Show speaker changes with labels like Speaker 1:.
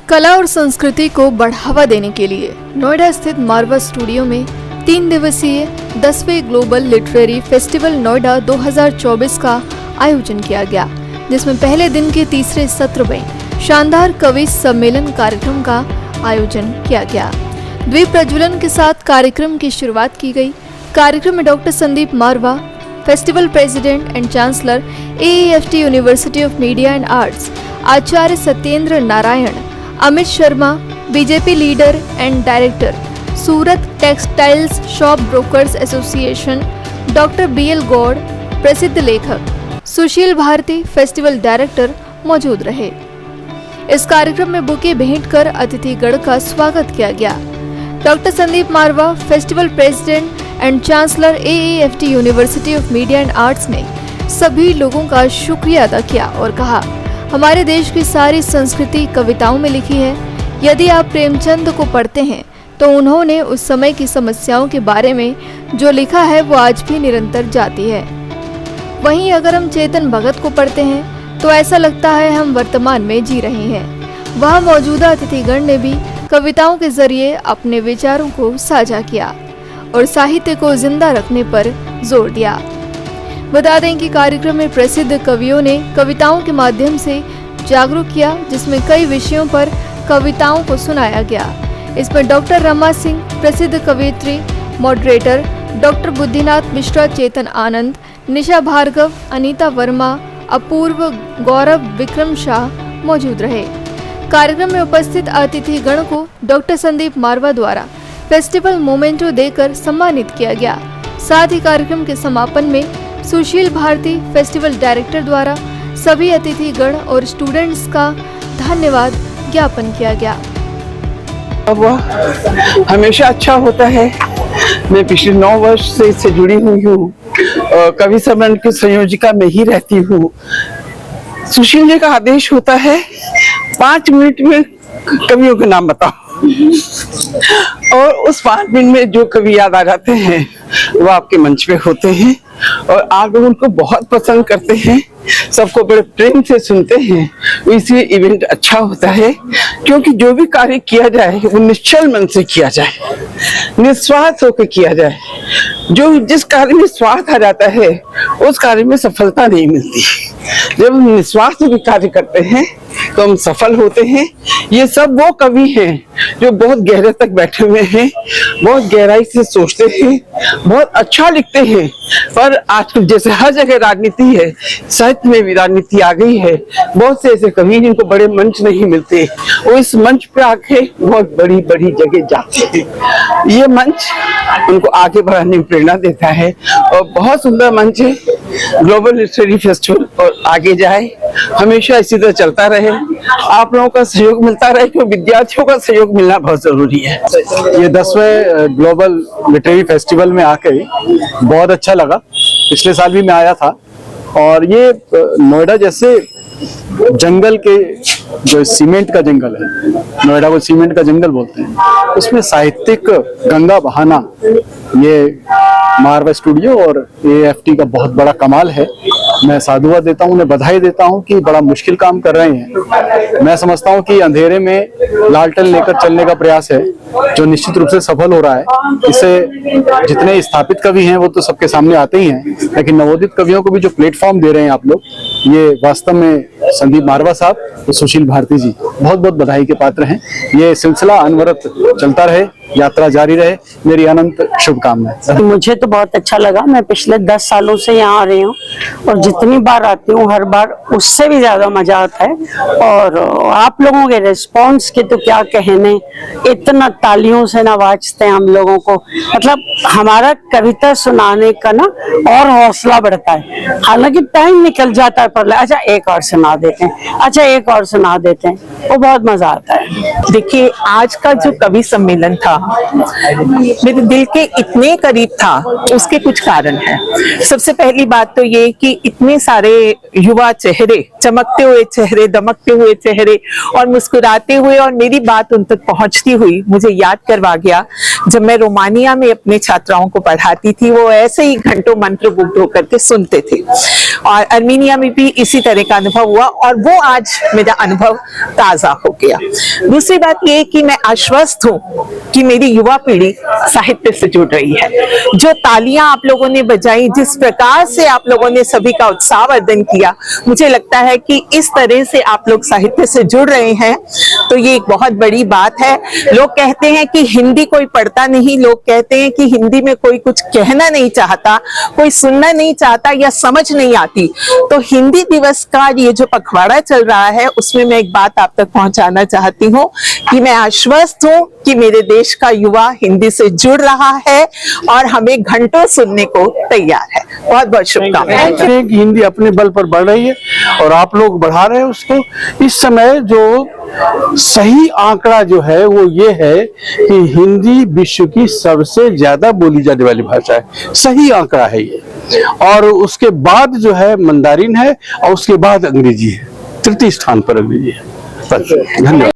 Speaker 1: कला और संस्कृति को बढ़ावा देने के लिए नोएडा स्थित मारवा स्टूडियो में 3 दिवसीय 10वें ग्लोबल लिटरेरी फेस्टिवल नोएडा 2024 का आयोजन किया गया, जिसमें पहले दिन के तीसरे सत्र में शानदार कवि सम्मेलन कार्यक्रम का आयोजन किया गया। द्वीप प्रज्वलन के साथ कार्यक्रम की शुरुआत की गई। कार्यक्रम में doctor Sandeep Marwah, festival president and chancellor AEFT university of media and arts, Acharya Satyendra Narayan, Amit Sharma, BJP leader and director, Surat textiles shop brokers association, doctor BL Gaur, प्रसिद्ध लेखक सुशील भारती, फेस्टिवल डायरेक्टर मौजूद रहे। इस कार्यक्रम में बुके भेंट कर अतिथिगण का स्वागत किया गया। Doctor Sandeep Marwah, festival president and chancellor AEFT university of media and arts ने सभी लोगों का शुक्रिया अदा किया और कहा, हमारे देश की सारी संस्कृति कविताओं में लिखी है। यदि आप प्रेमचंद को पढ़ते हैं तो उन्होंने उस समय की समस्याओं के बारे में जो लिखा है वो आज भी निरंतर जाती है। वहीं अगर हम चेतन भगत को पढ़ते हैं तो ऐसा लगता है हम वर्तमान में जी रहे हैं। वहाँ मौजूदा अतिथिगण ने भी कविताओं के जरिए अपने विचारों को साझा किया और साहित्य को जिंदा रखने पर जोर दिया। बता दें कि कार्यक्रम में प्रसिद्ध कवियों ने कविताओं के माध्यम से जागरूक किया, जिसमें कई विषयों पर कविताओं को सुनाया गया। इसमें डॉक्टर रमा सिंह, प्रसिद्ध कवयित्री, मॉडरेटर डॉक्टर बुद्धिनाथ मिश्रा, चेतन आनंद, निशा भार्गव, अनीता वर्मा, अपूर्व, गौरव, विक्रम शाह मौजूद रहे। कार्यक्रम में उपस्थित अतिथिगण को डॉक्टर संदीप मारवा द्वारा फेस्टिवल मोमेंटो देकर सम्मानित किया गया। साथ ही कार्यक्रम के समापन में सुशील भारती, फेस्टिवल डायरेक्टर द्वारा सभी अतिथिगण और स्टूडेंट्स का धन्यवाद ज्ञापन किया गया।
Speaker 2: वह हमेशा अच्छा होता है। मैं पिछले 9 वर्ष से इससे जुड़ी हुई हूँ। कवि सम्मेलन की संयोजिका में ही रहती हूँ। सुशील जी का आदेश होता है 5 मिनट में कवियों के नाम बताओ, और उस 5 मिनट में जो कवि याद आ जाते हैं वो आपके मंच पे होते हैं और आप लोग उनको बहुत पसंद करते हैं, सबको बड़े प्रेम से सुनते हैं। इसलिए इवेंट अच्छा होता है, क्योंकि जो भी कार्य किया जाए वो निश्चल मन से किया जाए, निस्वार्थ होकर किया जाए। जिस कार्य में स्वार्थ आ जाता है उस कार्य में सफलता नहीं मिलती। जब हम निस्वार्थ होकर कार्य करते हैं तो हम सफल होते हैं। ये सब वो कवि हैं जो बहुत गहरे तक बैठे हुए हैं, बहुत गहराई से सोचते हैं, बहुत अच्छा लिखते हैं। पर आजकल जैसे हर जगह राजनीति है, साहित्य में भी राजनीति आ गई है। बहुत से ऐसे कवि जिनको बड़े मंच नहीं मिलते, वो इस मंच पे आके बहुत बड़ी बड़ी जगह जाते हैं। ये मंच उनको आगे बढ़ाने में प्रेरणा देता है और बहुत सुंदर मंच है ग्लोबल लिटरेरी फेस्टिवल, और आगे जाए, हमेशा इसी तरह चलता रहे। आप लोगों का सहयोग मिलता रहे, क्योंकि विद्यार्थियों का सहयोग मिलना बहुत जरूरी है।
Speaker 3: ये 10वें ग्लोबल लिटरेरी फेस्टिवल में आके बहुत अच्छा लगा। पिछले साल भी मैं आया था, और ये नोएडा जैसे जंगल के, जो सीमेंट का जंगल है, नोएडा को सीमेंट का जंगल बोलते हैं, उसमें साहित्यिक गंगा बहाना ये मारवा स्टूडियो और AEFT का बहुत बड़ा कमाल है। मैं साधुवाद देता हूँ, उन्हें बधाई देता हूँ कि बड़ा मुश्किल काम कर रहे हैं। मैं समझता हूँ कि अंधेरे में लालटेन लेकर चलने का प्रयास है, जो निश्चित रूप से सफल हो रहा है। इससे जितने स्थापित कवि हैं वो तो सबके सामने आते ही हैं, लेकिन नवोदित कवियों को भी जो प्लेटफॉर्म दे रहे हैं आप लोग, ये वास्तव में संदीप मारवा साहब और सुशील भारती जी बहुत बहुत बधाई के पात्र हैं। ये सिलसिला अनवरत चलता रहे, यात्रा जारी रहे, मेरी अनंत शुभकामनाएं।
Speaker 4: मुझे तो बहुत अच्छा लगा। मैं पिछले 10 सालों से यहाँ आ रही हूँ और जितनी बार आती हूँ हर बार उससे भी ज्यादा मजा आता है। और आप लोगों के रिस्पॉन्स के तो क्या कहने, इतना तालियों से नवाजते हैं हम लोगों को। मतलब हमारा कविता सुनाने का ना और हौसला बढ़ता है। हालांकि टाइम निकल जाता है, पर अच्छा एक और सुना देते हैं, अच्छा एक और सुना देते हैं, वो बहुत मजा आता है।
Speaker 5: देखिए, आज का जो कवि सम्मेलन था मेरे दिल के इतने करीब था, उसके कुछ कारण हैं। सबसे पहली बात तो ये कि इतने सारे युवा चेहरे, चमकते हुए चेहरे, दमकते हुए चेहरे और मुस्कुराते हुए, और मेरी बात उन तक पहुंचती हुई मुझे याद करवा गया जब मैं रोमानिया में अपने छात्राओं को पढ़ाती थी। वो ऐसे ही घंटों मंत्रमुग्ध होकर के सुनते थे, और अर्मीनिया में भी इसी तरह का अनुभव हुआ, और वो आज मेरा अनुभव ताजा हो गया। दूसरी बात ये कि मैं आश्वस्त हूँ कि मेरी युवा पीढ़ी साहित्य से जुड़ रही है। जो तालियां आप लोगों ने बजाई, जिस प्रकार से आप लोगों ने सभी का उत्साहवर्धन किया, मुझे लगता है कि इस तरह से आप लोग साहित्य से जुड़ रहे हैं, तो ये एक बहुत बड़ी बात है। लोग कहते हैं कि हिंदी कोई पढ़ता नहीं, लोग कहते हैं कि हिंदी में कोई कुछ कहना नहीं चाहता, कोई सुनना नहीं चाहता या समझ नहीं आती। तो हिंदी दिवस का ये जो पखवाड़ा चल रहा है, उसमें मैं एक बात आप तक पहुंचाना चाहती हूँ कि मैं आश्वस्त हूँ कि मेरे देश का युवा हिंदी से जुड़ रहा है और हमें घंटों सुनने को तैयार है। बहुत बहुत शुभकामनाएं।
Speaker 3: हिंदी अपने बल पर बढ़ रही है और आप लोग बढ़ा रहे हैं उसको। इस समय जो सही आंकड़ा जो है वो ये है कि हिंदी विश्व की सबसे ज्यादा बोली जाने वाली भाषा है। सही आंकड़ा है ये। और उसके बाद जो है मंदारिन है, और उसके बाद अंग्रेजी है, तृतीय स्थान पर अंग्रेजी है। धन्यवाद।